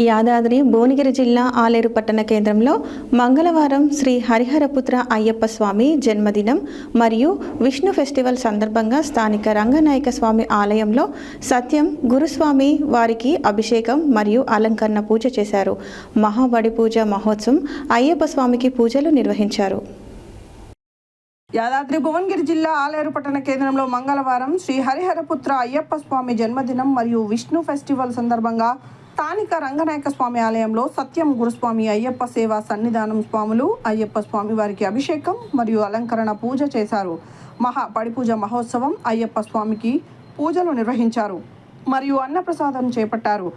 యాదాద్రి భువనగిరి జిల్లా ఆలేరు పట్టణ కేంద్రంలో మంగళవారం శ్రీ హరిహరపుత్ర అయ్యప్ప స్వామి జన్మదినం మరియు విష్ణు ఫెస్టివల్ సందర్భంగా స్థానిక రంగనాయక స్వామి ఆలయంలో సత్యం గురుస్వామి వారికి అభిషేకం మరియు అలంకరణ పూజ చేశారు. మహాబడి పూజ మహోత్సవం అయ్యప్ప స్వామికి పూజలు నిర్వహించారు. యాదాద్రి భువనగిరి జిల్లా ఆలేరు పట్టణ కేంద్రంలో మంగళవారం శ్రీ హరిహరపుత్ర అయ్యప్ప స్వామి జన్మదినం మరియు విష్ణు ఫెస్టివల్ సందర్భంగా స్థానిక రంగనాయక స్వామి ఆలయంలో సత్యం గురుస్వామి అయ్యప్ప సేవా సన్నిధానం స్వాములు అయ్యప్ప స్వామి వారికి అభిషేకం మరియు అలంకరణ పూజ చేశారు. పడి పూజ మహోత్సవం అయ్యప్ప స్వామికి పూజలు నిర్వహించారు మరియు అన్నప్రసాదం చేపట్టారు.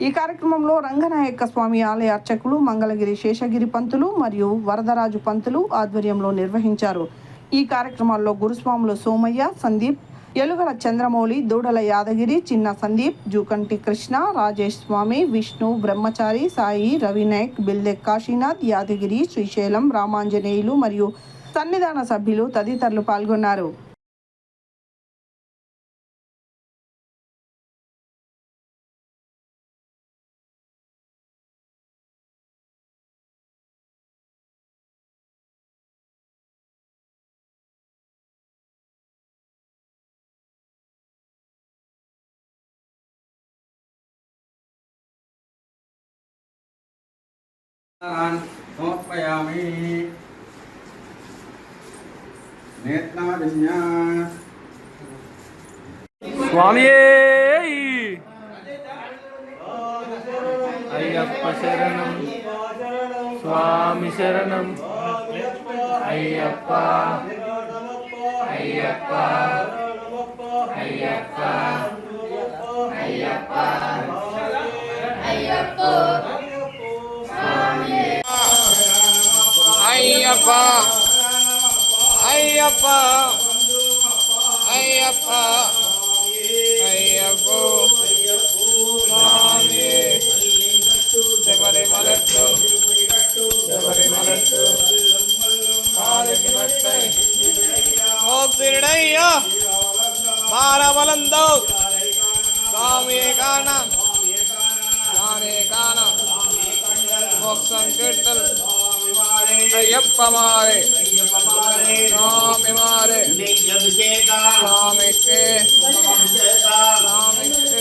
ఈ కార్యక్రమంలో రంగనాయక స్వామి ఆలయ అర్చకులు మంగళగిరి శేషగిరి పంతులు మరియు వరదరాజు పంతులు ఆధ్వర్యంలో నిర్వహించారు. ఈ కార్యక్రమాల్లో గురుస్వాములు సోమయ్య, సందీప్, ఎలుగల చంద్రమౌళి, దూడల యాదగిరి, చిన్న సందీప్, జూకంటి కృష్ణ, రాజేష్ స్వామి, విష్ణు బ్రహ్మచారి, సాయి, రవినాయక్, బిల్దె కాశీనాథ్, యాదగిరి, శ్రీశైలం, రామాంజనేయులు మరియు సన్నిధాన సభ్యులు తదితరులు పాల్గొన్నారు. సమర్పయామి. నేత్నాదిన్యా స్వామియే అయ్యప్ప శరణం, స్వామి శరణం, అయ్యప్ప అయ్యప్ప అయ్యప్ప అయ్యప్ప అయ్యప్ప అయ్యప్ప అయ్యప్ప అయ్యప్ప అయ్యప్ప స్వామి శబరిమలట్టు శబరిమలట్టు కాలికి పట్టై మోక్షిడయ్యా మారవలందో స్వామి కాన నానే కాన మోక్షం కీర్తలు అయ్యప్ప మారే స్వామి మారే స్వామికి స్వామికి